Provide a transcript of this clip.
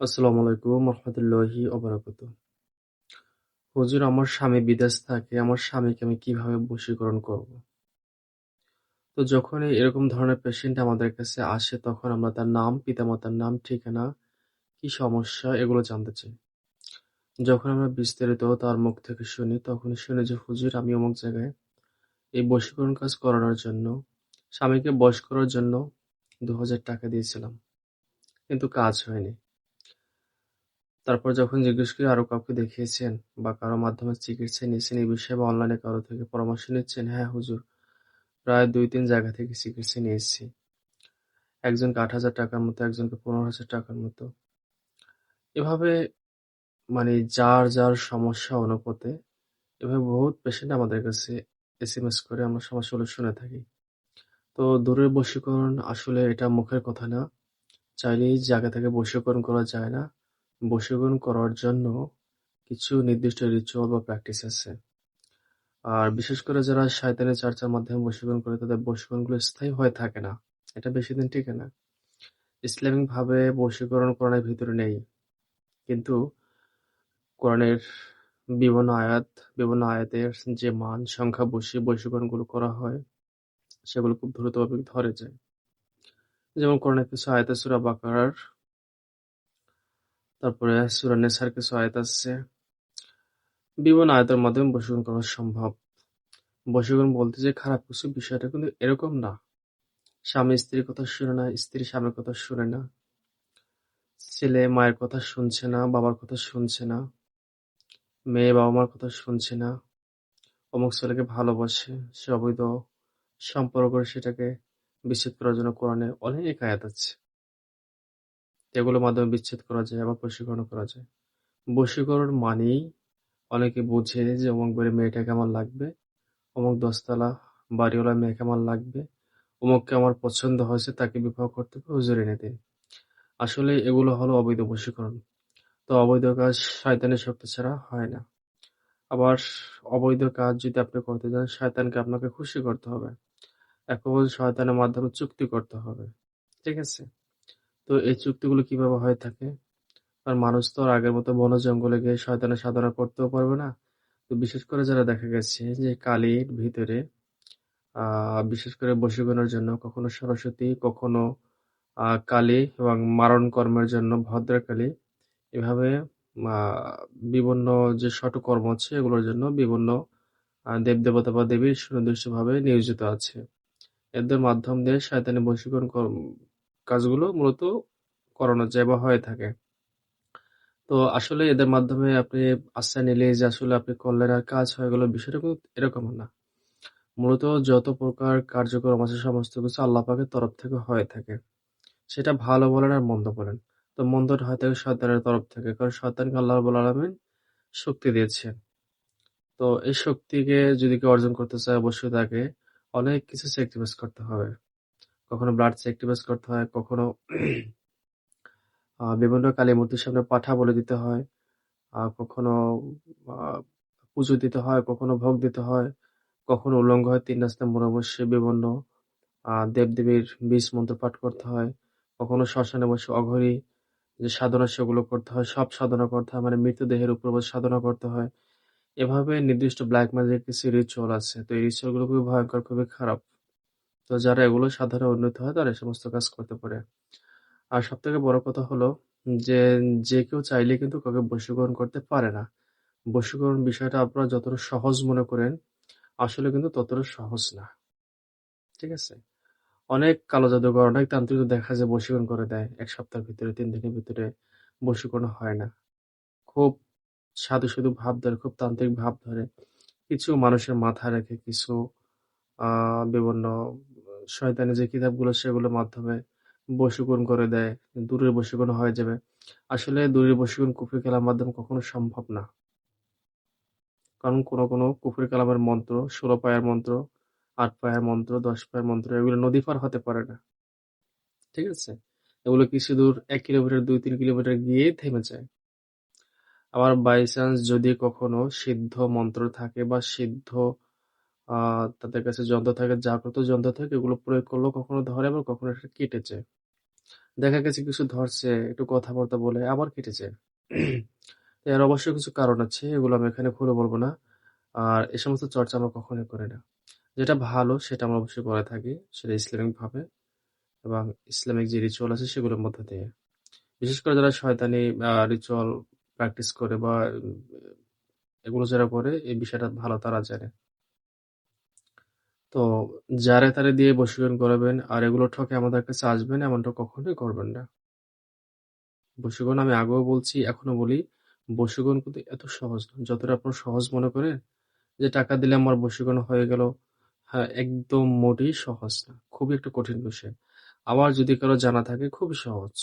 আসসালামু আলাইকুম রহমতুল্লাহি ওবারাকাতুহ। হুজুর, আমার স্বামী বিদেশ থাকে, আমার স্বামীকে আমি কিভাবে বশীকরণ করব? তো যখনই এরকম ধরনের পেশেন্ট আমাদের কাছে আসে তখন আমরা তার নাম, পিতামাতার নাম, ঠিকানা, কি সমস্যা এগুলো জানতে চাই। যখন আমরা বিস্তারিত তার মুখ থেকে শুনি তখনই শুনি যে হুজুর আমি অমুক জায়গায় এই বশীকরণ কাজ করানোর জন্য স্বামীকে বশ করার জন্য ২,০০০ টাকা দিয়েছিলাম। কিন্তু কাজ হয়নি। তারপর যখন জিজ্ঞেস করি আরো কাউকে দেখিয়েছেন বা কারো মাধ্যমে চিকিৎসা নিয়েছেন এই বিষয়ে বা অনলাইনে কারো থেকে পরামর্শ নিচ্ছেন? হ্যাঁ হুজুর, প্রায় ২-৩ জায়গা থেকে চিকিৎসা নিয়েছি। একজনকে ৳৮,০০০ মতো, একজনকে ৳১৫,০০০ মতো। এভাবে যার সমস্যা অনুপাতে এভাবে বহুত পেশেন্ট আমাদের কাছে এসএমএস করে আমরা সমস্যাগুলো শুনে থাকি। তো দূরের বশীকরণ আসলে এটা মুখের কথা না। চাইলেই জায়গা থেকে বশীকরণ করা যায় না। বশীকরণ করার জন্য কিছু নির্দিষ্ট রিচুয়াল বা প্র্যাকটিস আছে। আর বিশেষ করে যারা শয়তানি চর্চার মাধ্যমে বশীকরণ করে তাদের বশীকরণগুলো স্থায়ী হয়ে থাকে না। এটা বেশিদিন টিকে না। ইসলামিকভাবে বশীকরণ কোরআনের ভিতরে নেই। কিন্তু কোরআনের বিভিন্ন আয়াত, বিভিন্ন আয়াতের যে মান, সংখ্যা বসিয়ে বশীকরণগুলো করা হয়, সেগুলো খুব দ্রুতভাবে ধরে যায়। যেমন কোরআনের কিছু আয়াত আছে সূরা বাকারার, তারপরে সূরা নেসার কিছু আয়াত আছে। বিভিন্ন আয়াতের মাধ্যমে বশীকরণ করা সম্ভব। বশীকরণ বলতে যে খারাপ কিছু, বিষয়টা কিন্তু এরকম না। স্বামী স্ত্রীর কথা শুনে না, স্ত্রী স্বামীর কথা শুনে না, ছেলে মায়ের কথা শুনছে না, বাবার কথা শুনছে না, মেয়ে বাবা-মার কথা শুনছে না, অমুক ছেলেকে ভালোবাসে, সে অবৈধ সম্পর্ক করে সেটাকে বিচ্ছেদ করার জন্য কোরআনে অনেক আয়াত আছে। এগুলোর মাধ্যমে বিচ্ছেদ করা যায়, আবার বশীকরণও করা যায়। বশীকরণ মানেই অনেকে বুঝে যে অমুক বাড়ির মেয়েটাকে আমার লাগবে, অমুক দশতলা বাড়িওয়ালা মেয়েকে আমার লাগবে, অমুককে আমার পছন্দ হয়েছে তাকে বিবাহ করতে হবে, হুজুর এনে দিন। আসলে এগুলো হলো অবৈধ বশীকরণ। তো অবৈধ কাজ শয়তানের শক্তি ছাড়া হয় না। আবার অবৈধ কাজ যদি আপনি করতে যান, শয়তানকে আপনাকে খুশি করতে হবে। এখন শয়তানের মাধ্যমে চুক্তি করতে হবে। ঠিক আছে? তো এই চুক্তিগুলো কিভাবে হয়ে থাকে? আর মানুষ তো আর আগের মতো বন জঙ্গলে গিয়ে শয়তানের সাধনা করতেও পারবে না। তো বিশেষ করে যারা দেখা গেছে যে কালির ভিতরে বিশেষ করে বশীকরণের জন্য কখনো সরস্বতী, কখনো কালী এবং মারণ কর্মের জন্য ভদ্রকালী, এভাবে আ বিভিন্ন যে ষটকর্ম আছে এগুলোর জন্য বিভিন্ন দেব-দেবতা বা দেবী সুনির্দিষ্টভাবে নিয়োজিত আছে। এদের মাধ্যম দিয়ে শয়তানি বশীকরণ কাজগুলো মূলত করানো যায় বা হয়ে থাকে। তো আসলে এদের মাধ্যমে আপনি আশ্রয় নিলেই যে আসলে আপনি করলেন আর কাজ হয়ে গেল, বিষয়টা কিন্তু এরকম না। মূলত যত প্রকার কার্যক্রম আছে সমস্ত কিছু আল্লাহ পাকের তরফ থেকে হয়ে থাকে। সেটা ভালো বলেন আর মন্দ বলেন। তো মন্দটা হয় থাকে শয়তানের তরফ থেকে। কারণ শয়তানকে আল্লাহ রাব্বুল আলামিন শক্তি দিয়েছেন। তো এই শক্তিকে যদি কেউ অর্জন করতে চায় অবশ্যই তাকে অনেক কিছু স্যাক্রিফাইস করতে হবে। কখনো ব্লাড স্যাক্রিফাইস করতে হয়, কখনো বিভিন্ন কালী মূর্তির সামনে পাঠা বলি দিতে হয়, কখনো আ পুজো দিতে হয়, কখনো ভোগ দিতে হয়, কখনো উলঙ্গ হয়ে ৩ রাস্তায় মোড়ে বসে বিভিন্ন দেব-দেবীর বীজ মন্ত্র পাঠ করতে হয়। কখনো শ্মশানে বসে অঘরী যে সাধনা সেগুলো করতে হয়, সব সাধনা করতে হয়। মানে মৃতদেহের উপর বসে সাধনা করতে হয়। এভাবে নির্দিষ্ট ব্ল্যাক ম্যাজিক কিছু রিচুয়াল আছে। তো এই রিচুয়াল গুলো খুবই ভয়ংকর, খুবই খারাপ। তো যারা এগুলো সাধনায় উন্নীত হয় তারা এই সমস্ত কাজ করতে পারে। আর সবথেকে বড় কথা হলো যে, যে কেউ চাইলে কিন্তু কাউকে বশীকরণ করতে পারে না। বশীকরণ বিষয়টা আপনারা যতটা সহজ মনে করেন, আসলে কিন্তু ততটা সহজ না। ঠিক আছে? অনেক কালো জাদুকর, অনেক তান্ত্রিক দেখা যায় বশীকরণ করে দেয়। ১ সপ্তাহের ভিতরে, ৩ দিনের ভিতরে বশীকরণ হয় না। খুব সাধু ভাব ধরে, খুব তান্ত্রিক ভাব ধরে। কিছু মানুষের মাথায় রেখে কিছু আ বিভিন্ন শয়তানি যে কিতাবগুলো সেগুলোর মাধ্যমে বশীকরণ করে দেয়। দূরের বশীকরণ হয়ে যাবে। আসলে দূরের বশীকরণ কুফরি কালামের মাধ্যমে কখনো সম্ভব না। কারণ কোনো কুফরি কালামের মন্ত্র, ১৬ পায়ার মন্ত্র, ৮ পায়ার মন্ত্র, ১০ পায়ার মন্ত্র এগুলো নদী পার হতে পারে না। ঠিক আছে? এগুলো কিছু দূর ১ কিলোমিটার, ২-৩ কিলোমিটার গিয়েই থেমে যায়। আবার বাই চান্স যদি কখনো সিদ্ধ মন্ত্র থাকে বা সিদ্ধ আ তাদের কাছে যন্ত্র থাকে, জাগ্রত যন্ত্র থাকে, এগুলো প্রয়োগ করলেও কখনো ধরে আবার কখনো এটা কেটে যায়। দেখা গেছে কিছু ধরছে, একটু কথাবার্তা বলে আবার কেটেছে। এর অবশ্যই কিছু কারণ আছে, এগুলো আমি এখানে খুলে বলব না। আর এ সমস্ত চর্চা আমরা কখনোই করি না। যেটা ভালো সেটা আমরা অবশ্যই করে থাকি, সেটা ইসলামিকভাবে এবং ইসলামিক যে রিচুয়াল আছে সেগুলোর মধ্য দিয়ে। বিশেষ করে যারা শয়তানি রিচুয়াল প্র্যাকটিস করে বা এগুলো যারা করে এই বিষয়টা ভালো তারা জানে। তো যারে তারে দিয়ে বশীকরণ করাবেন আর এগুলো ঠকে আমাদের কাছে আসবেন এমনটা কখনোই করবেন না। বশীকরণ আমি আগেও বলছি, এখনো বলি, বশীকরণ কিন্তু এত সহজ না। যতটা আপনারা সহজ মনে করেন যে টাকা দিলে আমার বশীকরণ হয়ে গেল, হ্যাঁ, একদম মোটেই সহজ না। খুবই একটা কঠিন বিষয়। আমার যদি কারো জানা থাকে খুবই সহজ।